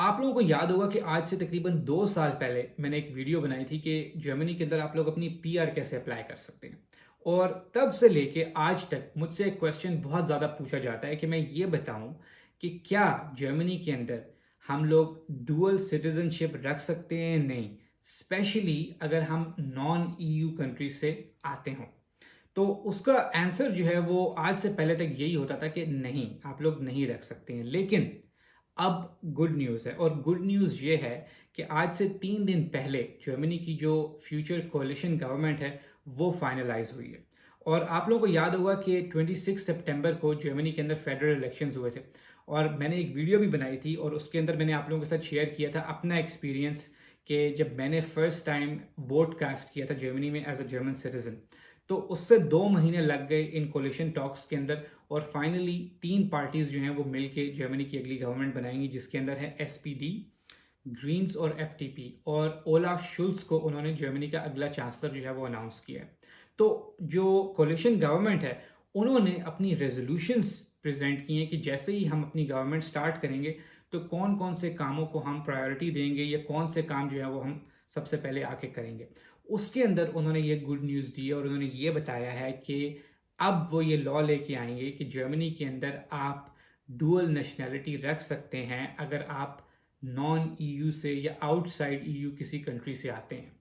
आप लोगों को याद होगा कि आज से तकरीबन 2 साल पहले मैंने एक वीडियो बनाई थी कि जर्मनी के अंदर आप लोग अपनी पीआर कैसे अप्लाई कर सकते हैं। और तब से लेके आज तक मुझसे एक क्वेश्चन बहुत ज़्यादा पूछा जाता है कि मैं ये बताऊं कि क्या जर्मनी के अंदर हम लोग डुअल सिटीजनशिप रख सकते हैं या नहीं, स्पेशली अगर हम नॉन ईयू कंट्री से आते हों। तो उसका आंसर जो है वो आज से पहले तक यही होता था कि नहीं, आप लोग नहीं रख सकते हैं। लेकिन अब गुड न्यूज़ है, और गुड न्यूज़ ये है कि आज से 3 दिन पहले जर्मनी की जो फ्यूचर कोalition गवर्नमेंट है वो फाइनलाइज हुई है। और आप लोगों को याद होगा कि 26 सितंबर को जर्मनी के अंदर फेडरल इलेक्शंस हुए थे, और मैंने एक वीडियो भी बनाई थी और उसके अंदर मैंने आप लोगों के साथ शेयर किया था अपना एक्सपीरियंस कि जब मैंने फर्स्ट टाइम वोट कास्ट किया था जर्मनी में एज अ जर्मन सिटीजन। तो उससे 2 महीने लग गए इन कोलिशन टॉक्स के अंदर, और फाइनली 3 पार्टीज जो हैं वो मिलके जर्मनी की अगली गवर्नमेंट बनाएंगी, जिसके अंदर है एसपीडी, ग्रीन्स और एफटीपी। और ओलाफ शुल्स को उन्होंने जर्मनी का अगला चांसलर जो है वो अनाउंस किया है। तो जो कोलिशन गवर्नमेंट है उन्होंने अपनी रेजोल्यूशंस प्रेजेंट किए हैं कि जैसे ही हम अपनी गवर्नमेंट स्टार्ट करेंगे तो कौन कौन से कामों को हम प्रायोरिटी देंगे या कौन से काम जो है वो हम सबसे पहले आके करेंगे। उसके अंदर उन्होंने ये गुड न्यूज़ दी है और उन्होंने ये बताया है कि अब वो ये लॉ लेके आएंगे कि जर्मनी के अंदर आप डुअल नेशनैलिटी रख सकते हैं अगर आप नॉन ईयू से या आउटसाइड ईयू किसी कंट्री से आते हैं,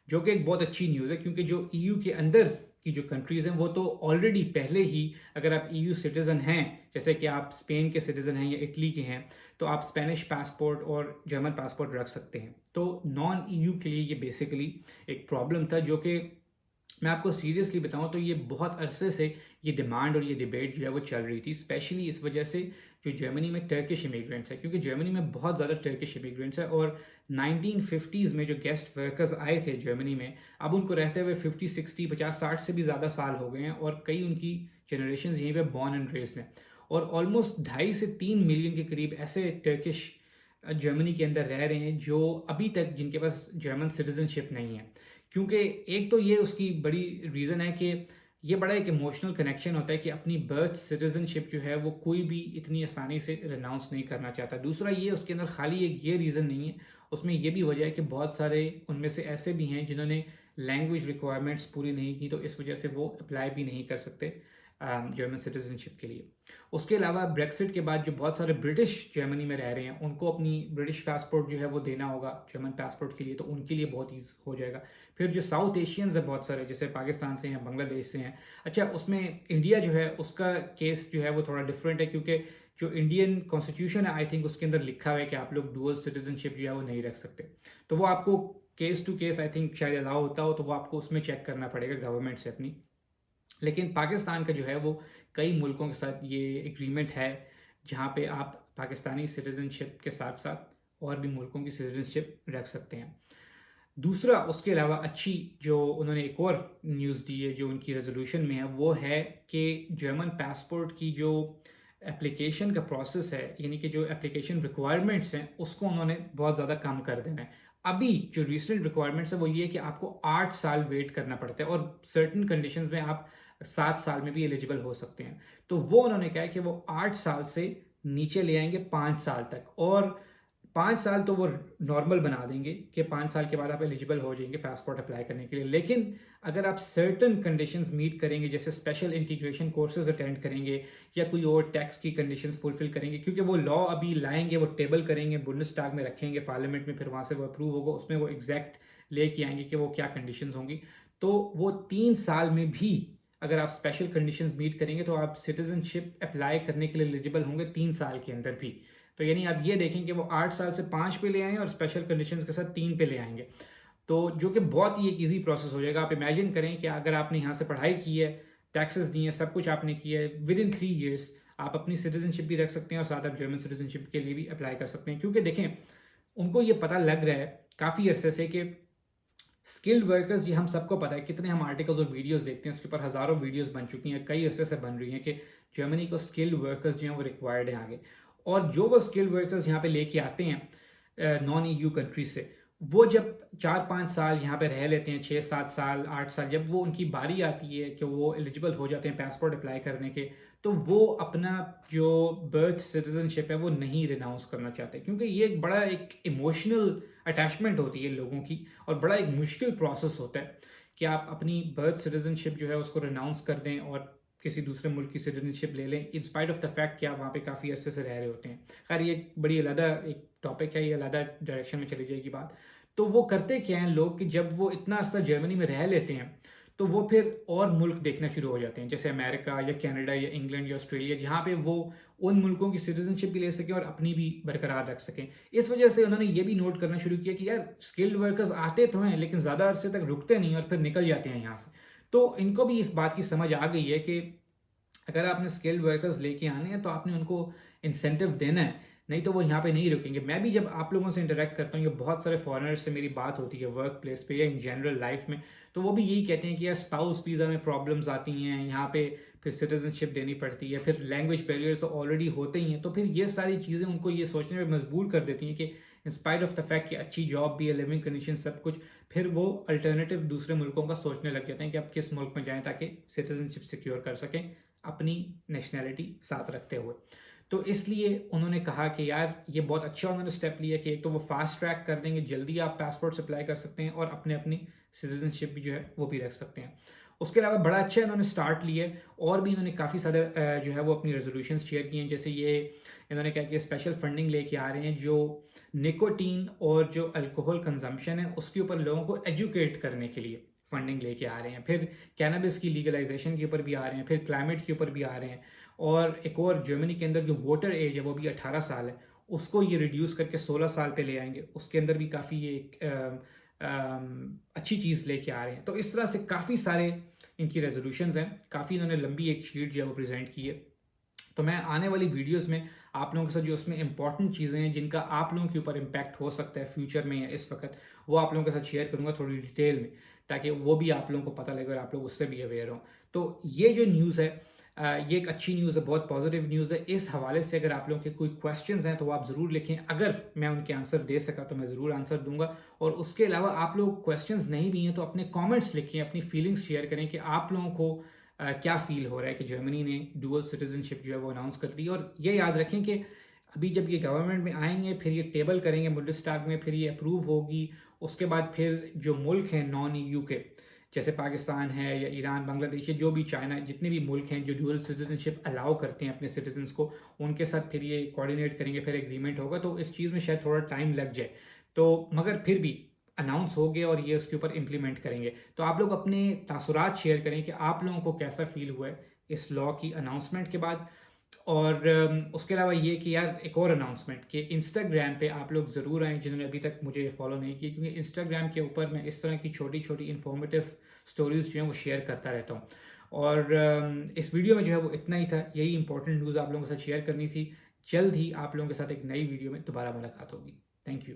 जो कि एक बहुत अच्छी न्यूज़ है। क्योंकि जो ईयू के अंदर की जो कंट्रीज़ हैं वो तो ऑलरेडी पहले ही, अगर आप ईयू सिटीज़न हैं, जैसे कि आप स्पेन के सिटीज़न हैं या इटली के हैं, तो आप स्पेनिश पासपोर्ट और जर्मन पासपोर्ट रख सकते हैं। तो नॉन ईयू के लिए ये बेसिकली एक प्रॉब्लम था, जो कि मैं आपको सीरियसली बताऊं तो ये बहुत अरसे से ये डिमांड और ये डिबेट जो है वो चल रही थी, स्पेशली इस वजह से जो जर्मनी में टर्किश इमिग्रेंट्स है, क्योंकि जर्मनी में बहुत ज़्यादा टर्किश इमिग्रेंट्स है। और 1950s में जो गेस्ट वर्कर्स आए थे जर्मनी में, अब उनको रहते हुए 50 60 50 60 से भी ज़्यादा साल हो गए हैं, और कई उनकी जनरेशन यहीं पे बॉर्न एंड रेस्ड हैं। और ऑलमोस्ट 2.5 से 3 मिलियन के करीब ऐसे टर्किश जर्मनी के अंदर रह रहे हैं जो अभी तक जिनके पास जर्मन सिटीजनशिप नहीं है। क्योंकि एक तो ये उसकी बड़ी रीज़न है कि ये बड़ा एक इमोशनल कनेक्शन होता है कि अपनी बर्थ सिटीजनशिप जो है वो कोई भी इतनी आसानी से रिनाउंस नहीं करना चाहता। दूसरा ये उसके अंदर खाली एक ये रीज़न नहीं है, उसमें ये भी वजह है कि बहुत सारे उनमें से ऐसे भी हैं जिन्होंने लैंग्वेज रिक्वायरमेंट्स पूरी नहीं की, तो इस वजह से वो अप्लाई भी नहीं कर सकते जर्मन सिटीजनशिप के लिए। उसके अलावा ब्रेक्सिट के बाद जो बहुत सारे ब्रिटिश जर्मनी में रह रहे हैं उनको अपनी ब्रिटिश पासपोर्ट जो है वो देना होगा जर्मन पासपोर्ट के लिए, तो उनके लिए बहुत ईजी हो जाएगा। फिर जो साउथ एशियंस है बहुत सारे, जैसे पाकिस्तान से हैं, बांग्लादेश से हैं। अच्छा, उसमें इंडिया जो है उसका केस जो है वो थोड़ा डिफरेंट है, क्योंकि जो इंडियन कॉन्स्टिट्यूशन है आई थिंक उसके अंदर लिखा हुआ है कि आप लोग डुअल सिटीजनशिप जो है वो नहीं रख सकते। तो वो आपको case to case I think शायद अलाउ होता हो, तो वो आपको उसमें चेक करना पड़ेगा गवर्नमेंट से अपनी। लेकिन पाकिस्तान का जो है वो कई मुल्कों के साथ ये एग्रीमेंट है जहाँ पे आप पाकिस्तानी सिटीजनशिप के साथ साथ और भी मुल्कों की सिटीजनशिप रख सकते हैं। दूसरा, उसके अलावा अच्छी जो उन्होंने एक और न्यूज़ दी है जो उनकी रेजोल्यूशन में है, वो है कि जर्मन पासपोर्ट की जो एप्लीकेशन का प्रोसेस है, यानी कि जो एप्लीकेशन रिक्वायरमेंट्स हैं उसको उन्होंने बहुत ज़्यादा कम कर देना है। अभी जो रिसेंट रिक्वायरमेंट्स है वो ये है कि आपको 8 साल वेट करना पड़ता है, और सर्टन कंडीशंस में आप 7 साल में भी एलिजिबल हो सकते हैं। तो वो उन्होंने कहा है कि वो 8 साल से नीचे ले आएंगे 5 साल तक, और 5 साल तो वो नॉर्मल बना देंगे कि 5 साल के बाद आप एलिजिबल हो जाएंगे पासपोर्ट अप्लाई करने के लिए। लेकिन अगर आप सर्टन कंडीशंस मीट करेंगे, जैसे स्पेशल इंटीग्रेशन कोर्सेज अटेंड करेंगे या कोई और टैक्स की कंडीशंस फुलफिल करेंगे, क्योंकि वो लॉ अभी लाएंगे, वो टेबल करेंगे, बुंडसटैग में रखेंगे पार्लियामेंट में, फिर वहाँ से वो अप्रूव होगा, उसमें वो एग्जैक्ट लेके आएंगे कि वो क्या कंडीशंस होंगी। तो वो 3 साल में भी अगर आप स्पेशल कंडीशंस मीट करेंगे तो आप सिटीजनशिप अप्लाई करने के लिए एलिजिबल होंगे 3 साल के अंदर भी। तो यानी आप ये देखें कि वो 8 साल से 5 पे ले आए और स्पेशल कंडीशंस के साथ 3 पे ले आएंगे, तो जो कि बहुत ही एक ईजी प्रोसेस हो जाएगा। आप इमेजिन करें कि अगर आपने यहाँ से पढ़ाई की है, टैक्सेस दिए हैं, सब कुछ आपने किया है, विद इन 3 ईयर्स आप अपनी सिटीजनशिप भी रख सकते हैं और साथ आप जर्मन सिटीजनशिप के लिए भी अप्लाई कर सकते हैं। क्योंकि देखें, उनको ये पता लग रहा है काफ़ी अरसे से कि स्किल्ड वर्कर्स, ये हम सबको पता है, कितने हम आर्टिकल्स और वीडियोस देखते हैं, इसके ऊपर हज़ारों वीडियोस बन चुकी हैं, कई अरसे से बन रही हैं कि जर्मनी को स्किल्ड वर्कर्स जो हैं वो रिक्वायर्ड हैं आगे। और जो वो स्किल्ड वर्कर्स यहाँ पे लेके आते हैं नॉन ईयू कंट्री से, वो जब 4-5 साल यहाँ पे रह लेते हैं, 6-7 साल 8 साल, जब वो उनकी बारी आती है कि वो एलिजिबल हो जाते हैं पासपोर्ट अप्लाई करने के, तो वो अपना जो बर्थ सिटीजनशिप है वो नहीं रिनाउंस करना चाहते, क्योंकि ये एक इमोशनल अटैचमेंट होती है लोगों की, और बड़ा एक मुश्किल प्रोसेस होता है कि आप अपनी बर्थ सिटीजनशिप जो है उसको रिनाउंस कर दें और किसी दूसरे मुल्क की सिटीजनशिप ले लें, in spite of the fact कि आप वहाँ पे काफ़ी अरसे से रह रहे होते हैं। खैर ये एक बड़ी अलग एक टॉपिक है, ये अलग डायरेक्शन में चली जाएगी बात। तो वो करते क्या हैं लोग कि जब वो इतना अर्सा जर्मनी में रह लेते हैं तो वो फिर और मुल्क देखना शुरू हो जाते हैं, जैसे अमेरिका या कनाडा या इंग्लैंड या ऑस्ट्रेलिया, जहाँ पे वो उन मुल्कों की सिटीजनशिप भी ले सकें और अपनी भी बरकरार रख सकें। इस वजह से उन्होंने ये भी नोट करना शुरू किया कि यार स्किल्ड वर्कर्स आते तो हैं लेकिन ज़्यादा अरसे तक रुकते नहीं और फिर निकल जाते हैं यहाँ से। तो इनको भी इस बात की समझ आ गई है कि अगर आपने स्किल्ड वर्कर्स लेके आने हैं तो आपने उनको इंसेंटिव देना है, नहीं तो वो यहाँ पे नहीं रुकेंगे। मैं भी जब आप लोगों से इंटरेक्ट करता हूँ या बहुत सारे फॉरेनर्स से मेरी बात होती है वर्क प्लेस पे या इन जनरल लाइफ में, तो वो भी यही कहते हैं कि यार स्पाउस वीज़ा में प्रॉब्लम्स आती हैं, यहाँ पे फिर सिटीजनशिप देनी पड़ती है, फिर लैंग्वेज बैरियर्स तो ऑलरेडी होते ही हैं, तो फिर ये सारी चीज़ें उनको ये सोचने में मजबूर कर देती हैं कि in spite of the fact कि अच्छी जॉब भी है, लिविंग कंडीशन सब कुछ, फिर वो अल्टरनेटिव दूसरे मुल्कों का सोचने लग जाते हैं कि अब किस मुल्क में जाएं ताकि सिटीजनशिप सिक्योर कर सकें अपनी नेशनैलिटी साथ रखते हुए। तो इसलिए उन्होंने कहा कि यार ये बहुत अच्छा उन्होंने स्टेप लिया कि एक तो वो फास्ट ट्रैक कर देंगे, जल्दी आप पासपोर्ट अप्लाई कर सकते हैं और अपने अपनी सिटीजनशिप भी जो है वो भी रख सकते हैं। उसके अलावा बड़ा अच्छा इन्होंने स्टार्ट लिया है, और भी इन्होंने काफ़ी सारे जो है वो अपनी रेजोल्यूशन शेयर किए हैं। जैसे ये इन्होंने कहा कि स्पेशल फंडिंग लेके आ रहे हैं जो निकोटीन और जो अल्कोहल कंजम्पशन है उसके ऊपर लोगों को एजुकेट करने के लिए फंडिंग लेके आ रहे हैं। फिर कैनबिस की लीगलाइजेशन के ऊपर भी आ रहे हैं, फिर क्लाइमेट के ऊपर भी आ रहे हैं, और एक और जर्मनी के अंदर जो वोटर एज है वो भी 18 साल है, उसको ये रिड्यूस करके 16 साल पे ले आएंगे। उसके अंदर भी काफ़ी ये एक अच्छी चीज़ लेके आ रहे हैं। तो इस तरह से काफ़ी सारे इनकी रेजोल्यूशंस हैं, काफ़ी इन्होंने लंबी एक शीट जो है वो प्रेजेंट की है। तो मैं आने वाली वीडियोस में आप लोगों के साथ जो उसमें इंपॉर्टेंट चीज़ें हैं जिनका आप लोगों के ऊपर इम्पैक्ट हो सकता है फ्यूचर में या इस वक्त, वो आप लोगों के साथ शेयर करूंगा थोड़ी डिटेल में, ताकि वो भी आप लोगों को पता लगे और आप लोग उससे भी अवेयर हो। तो ये जो न्यूज़ है ये एक अच्छी न्यूज़ है, बहुत पॉजिटिव न्यूज़ है। इस हवाले से अगर आप लोगों के कोई क्वेश्चंस हैं तो वो आप ज़रूर लिखें, अगर मैं उनके आंसर दे सका तो मैं ज़रूर आंसर दूंगा। और उसके अलावा आप लोग क्वेश्चंस नहीं भी हैं तो अपने कमेंट्स लिखें, अपनी फीलिंग्स शेयर करें कि आप लोगों को क्या फील हो रहा है कि जर्मनी ने डुअल सिटीजनशिप जो है वो अनाउंस कर दी। और ये याद रखें कि अभी जब ये गवर्नमेंट में आएंगे फिर ये टेबल करेंगे बुंडेस्टाग में, फिर ये अप्रूव होगी, उसके बाद फिर जो मुल्क हैं नॉन ईयू के, जैसे पाकिस्तान है या ईरान, बांग्लादेश या जो भी चाइना, जितने भी मुल्क हैं जो डुअल सिटीजनशिप अलाउ करते हैं अपने सिटीजन्स को, उनके साथ फिर ये कोऑर्डिनेट करेंगे, फिर एग्रीमेंट होगा। तो इस चीज़ में शायद थोड़ा टाइम लग जाए, तो मगर फिर भी अनाउंस हो गया और ये उसके ऊपर इम्प्लीमेंट करेंगे। तो आप लोग अपने तासुरात शेयर करें कि आप लोगों को कैसा फील हुआ है इस लॉ की अनाउंसमेंट के बाद। और उसके अलावा ये कि यार एक और अनाउंसमेंट कि इंस्टाग्राम पे आप लोग ज़रूर आएँ जिन्होंने अभी तक मुझे फॉलो नहीं किया, क्योंकि इंस्टाग्राम के ऊपर मैं इस तरह की छोटी छोटी इन्फॉर्मेटिव स्टोरीज जो हैं वो शेयर करता रहता हूँ। और इस वीडियो में जो है वो इतना ही था, यही इंपॉर्टेंट न्यूज़ आप लोगों के साथ शेयर करनी थी। जल्द ही आप लोगों के साथ एक नई वीडियो में दोबारा मुलाकात होगी। Thank you.